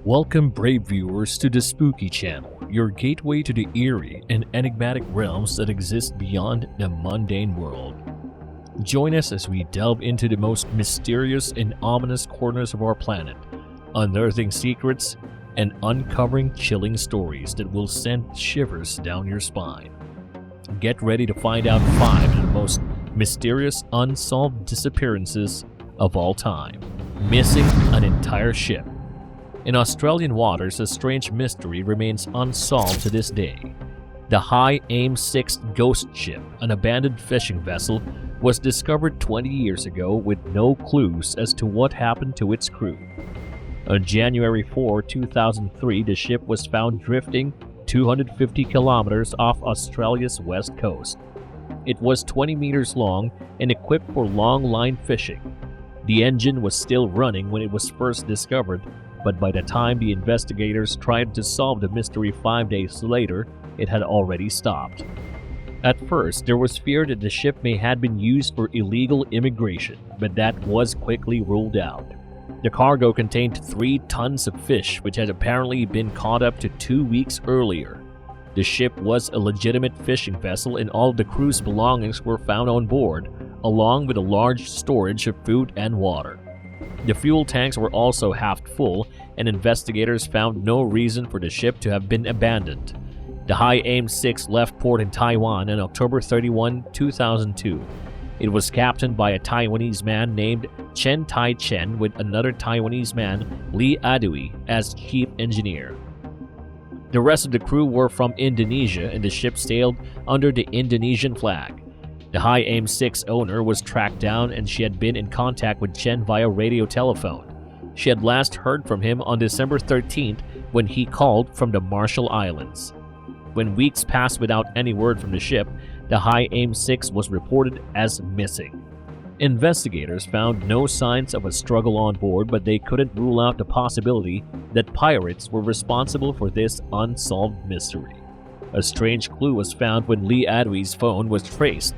Welcome, brave viewers, to the Spooky Channel, your gateway to the eerie and enigmatic realms that exist beyond the mundane world. Join us as we delve into the most mysterious and ominous corners of our planet, unearthing secrets and uncovering chilling stories that will send shivers down your spine. Get ready to find out 5 of the most mysterious unsolved disappearances of all time. Missing an entire ship. In Australian waters, a strange mystery remains unsolved to this day. The High Aim 6 ghost ship, an abandoned fishing vessel, was discovered 20 years ago with no clues as to what happened to its crew. On January 4, 2003, the ship was found drifting 250 kilometers off Australia's west coast. It was 20 meters long and equipped for long line fishing. The engine was still running when it was first discovered, but by the time the investigators tried to solve the mystery 5 days later, it had already stopped. At first, there was fear that the ship may have been used for illegal immigration, but that was quickly ruled out. The cargo contained 3 tons of fish, which had apparently been caught up to 2 weeks earlier. The ship was a legitimate fishing vessel and all of the crew's belongings were found on board, along with a large storage of food and water. The fuel tanks were also half full, and investigators found no reason for the ship to have been abandoned. The High Aim 6 left port in Taiwan on October 31, 2002. It was captained by a Taiwanese man named Chen Tai Chen with another Taiwanese man, Lee Adui, as chief engineer. The rest of the crew were from Indonesia and the ship sailed under the Indonesian flag. The High Aim 6 owner was tracked down and she had been in contact with Chen via radio telephone. She had last heard from him on December 13th when he called from the Marshall Islands. When weeks passed without any word from the ship, the High Aim 6 was reported as missing. Investigators found no signs of a struggle on board, but they couldn't rule out the possibility that pirates were responsible for this unsolved mystery. A strange clue was found when Lee Adui's phone was traced.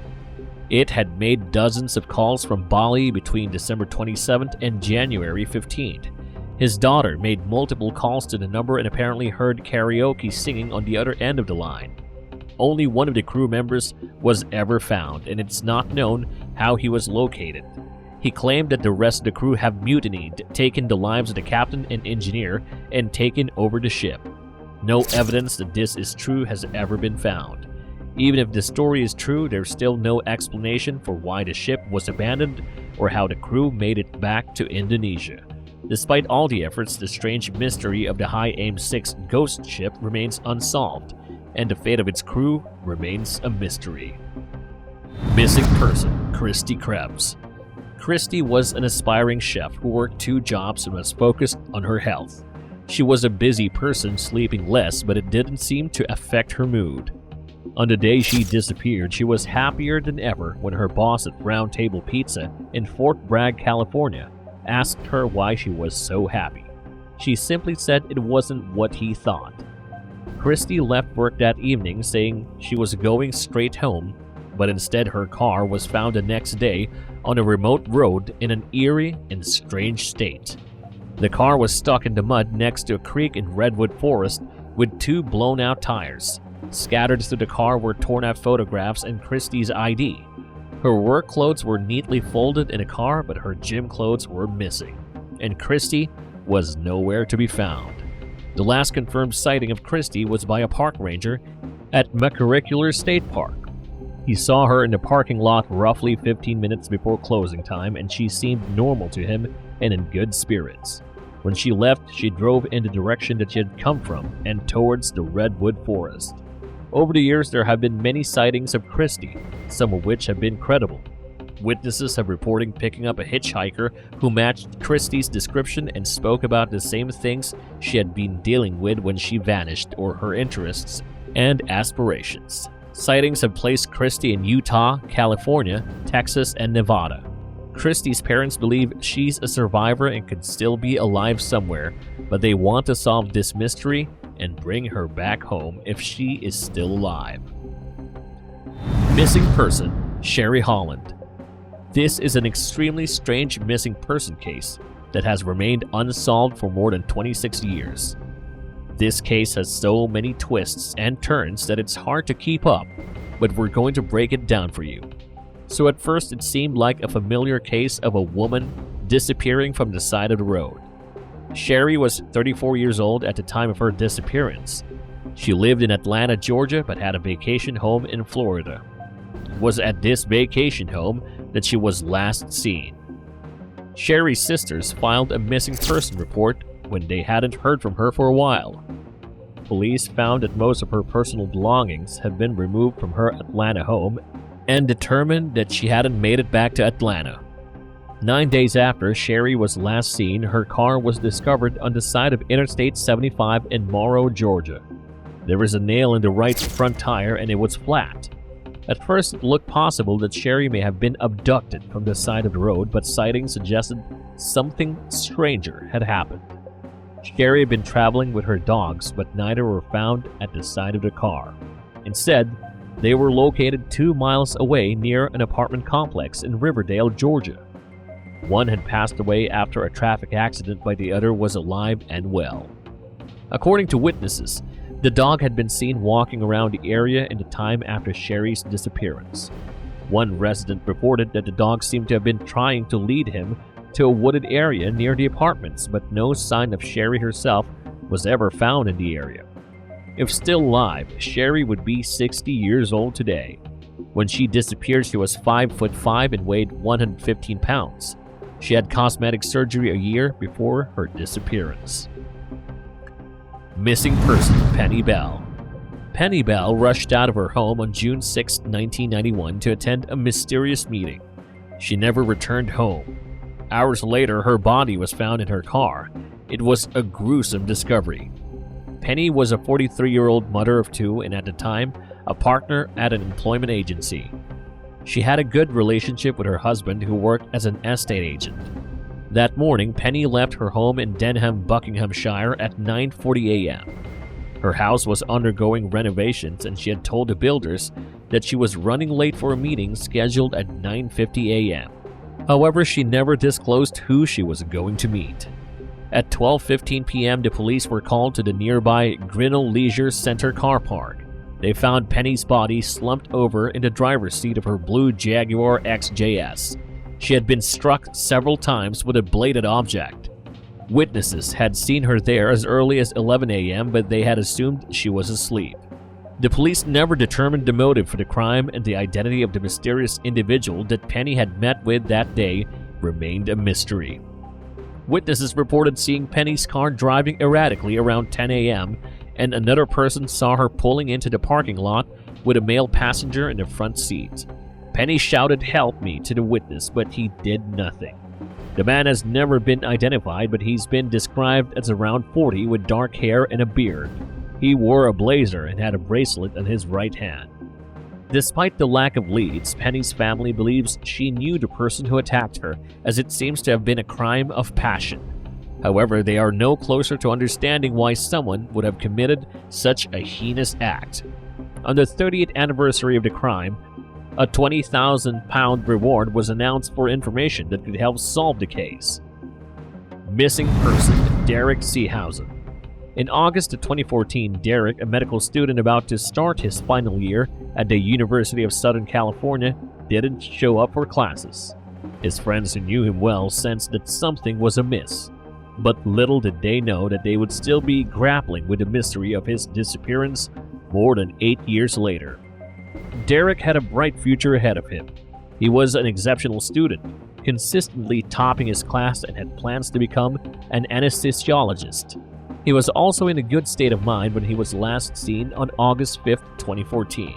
It had made dozens of calls from Bali between December 27th and January 15th. His daughter made multiple calls to the number and apparently heard karaoke singing on the other end of the line. Only one of the crew members was ever found, and it's not known how he was located. He claimed that the rest of the crew have mutinied, taken the lives of the captain and engineer, and taken over the ship. No evidence that this is true has ever been found. Even if the story is true, there's still no explanation for why the ship was abandoned or how the crew made it back to Indonesia. Despite all the efforts, the strange mystery of the High Aim 6 ghost ship remains unsolved, and the fate of its crew remains a mystery. Missing person, Christy Krebs. Christy was an aspiring chef who worked 2 jobs and was focused on her health. She was a busy person, sleeping less, but it didn't seem to affect her mood. On the day she disappeared, she was happier than ever when her boss at Round Table Pizza in Fort Bragg, California, asked her why she was so happy. She simply said it wasn't what he thought. Christy left work that evening saying she was going straight home, but instead her car was found the next day on a remote road in an eerie and strange state. The car was stuck in the mud next to a creek in Redwood Forest with 2 blown-out tires. Scattered through the car were torn-out photographs and Christie's ID. Her work clothes were neatly folded in a car, but her gym clothes were missing, and Christie was nowhere to be found. The last confirmed sighting of Christie was by a park ranger at Macurricular State Park. He saw her in the parking lot roughly 15 minutes before closing time, and she seemed normal to him and in good spirits. When she left, she drove in the direction that she had come from and towards the Redwood Forest. Over the years, there have been many sightings of Christie, some of which have been credible. Witnesses have reported picking up a hitchhiker who matched Christie's description and spoke about the same things she had been dealing with when she vanished, or her interests and aspirations. Sightings have placed Christie in Utah, California, Texas, and Nevada. Christie's parents believe she's a survivor and could still be alive somewhere, but they want to solve this mystery and bring her back home if she is still alive. Missing person, Sherry Holland. This is an extremely strange missing person case. that has remained unsolved for more than 26 years. This case has so many twists and turns that it's hard to keep up, but we're going to break it down for you. So at first it seemed like a familiar case of a woman disappearing from the side of the road. Sherry was 34 years old at the time of her disappearance. She lived in Atlanta, Georgia, but had a vacation home in Florida. It was at this vacation home that she was last seen. Sherry's sisters filed a missing person report when they hadn't heard from her for a while. Police found that most of her personal belongings had been removed from her Atlanta home and determined that she hadn't made it back to Atlanta. 9 days after Sherry was last seen, her car was discovered on the side of Interstate 75 in Morrow, Georgia. There was a nail in the right front tire and it was flat. At first, it looked possible that Sherry may have been abducted from the side of the road, but sightings suggested something stranger had happened. Sherry had been traveling with her dogs, but neither were found at the side of the car. Instead, they were located 2 miles away near an apartment complex in Riverdale, Georgia. One had passed away after a traffic accident, but the other was alive and well. According to witnesses, the dog had been seen walking around the area in the time after Sherry's disappearance. One resident reported that the dog seemed to have been trying to lead him to a wooded area near the apartments, but no sign of Sherry herself was ever found in the area. If still alive, Sherry would be 60 years old today. When she disappeared, she was 5'5" and weighed 115 pounds. She had cosmetic surgery a year before her disappearance. Missing person Penny Bell. Penny Bell rushed out of her home on June 6, 1991 to attend a mysterious meeting. She never returned home. Hours later, her body was found in her car. It was a gruesome discovery. Penny was a 43-year-old mother of 2 and at the time, a partner at an employment agency. She had a good relationship with her husband who worked as an estate agent. That morning, Penny left her home in Denham, Buckinghamshire at 9:40 a.m. Her house was undergoing renovations and she had told the builders that she was running late for a meeting scheduled at 9:50 a.m. However, she never disclosed who she was going to meet. At 12:15 p.m., the police were called to the nearby Grinnell Leisure Center car park. They found Penny's body slumped over in the driver's seat of her blue Jaguar XJS. She had been struck several times with a bladed object. Witnesses had seen her there as early as 11 a.m., but they had assumed she was asleep. The police never determined the motive for the crime, and the identity of the mysterious individual that Penny had met with that day remained a mystery. Witnesses reported seeing Penny's car driving erratically around 10 a.m., and another person saw her pulling into the parking lot with a male passenger in the front seat. Penny shouted "Help me" to the witness, but he did nothing. The man has never been identified, but he's been described as around 40 with dark hair and a beard. He wore a blazer and had a bracelet on his right hand. Despite the lack of leads, Penny's family believes she knew the person who attacked her, as it seems to have been a crime of passion. However, they are no closer to understanding why someone would have committed such a heinous act. On the 30th anniversary of the crime, a £20,000 reward was announced for information that could help solve the case. Missing person Derek Seehausen. In August of 2014, Derek, a medical student about to start his final year at the University of Southern California, didn't show up for classes. His friends who knew him well sensed that something was amiss, but little did they know that they would still be grappling with the mystery of his disappearance more than 8 years later. Derek had a bright future ahead of him. He was an exceptional student, consistently topping his class and had plans to become an anesthesiologist. He was also in a good state of mind when he was last seen on August 5, 2014.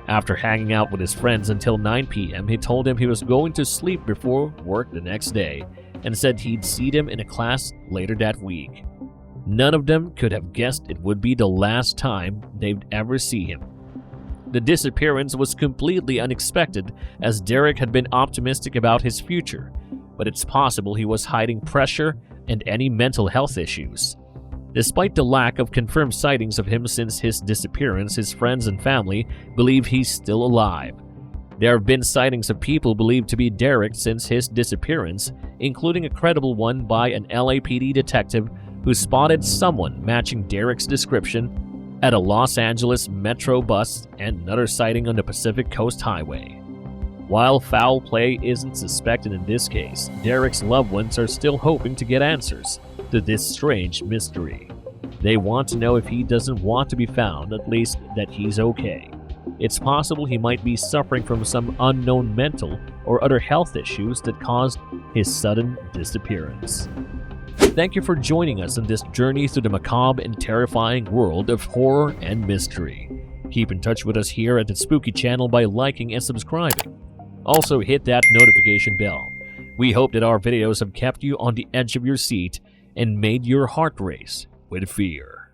After hanging out with his friends until 9 p.m., he told them he was going to sleep before work the next day and said he'd see them in a class later that week. None of them could have guessed it would be the last time they'd ever see him. The disappearance was completely unexpected, as Derek had been optimistic about his future, but it's possible he was hiding pressure and any mental health issues. Despite the lack of confirmed sightings of him since his disappearance, his friends and family believe he's still alive. There have been sightings of people believed to be Derek since his disappearance, including a credible one by an LAPD detective who spotted someone matching Derek's description at a Los Angeles Metro bus, and another sighting on the Pacific Coast Highway. While foul play isn't suspected in this case, Derek's loved ones are still hoping to get answers to this strange mystery. They want to know if he doesn't want to be found, at least that he's okay. It's possible he might be suffering from some unknown mental or other health issues that caused his sudden disappearance. Thank you for joining us on this journey through the macabre and terrifying world of horror and mystery. Keep in touch with us here at the Spooky Channel by liking and subscribing. Also hit that notification bell. We hope that our videos have kept you on the edge of your seat and made your heart race with fear.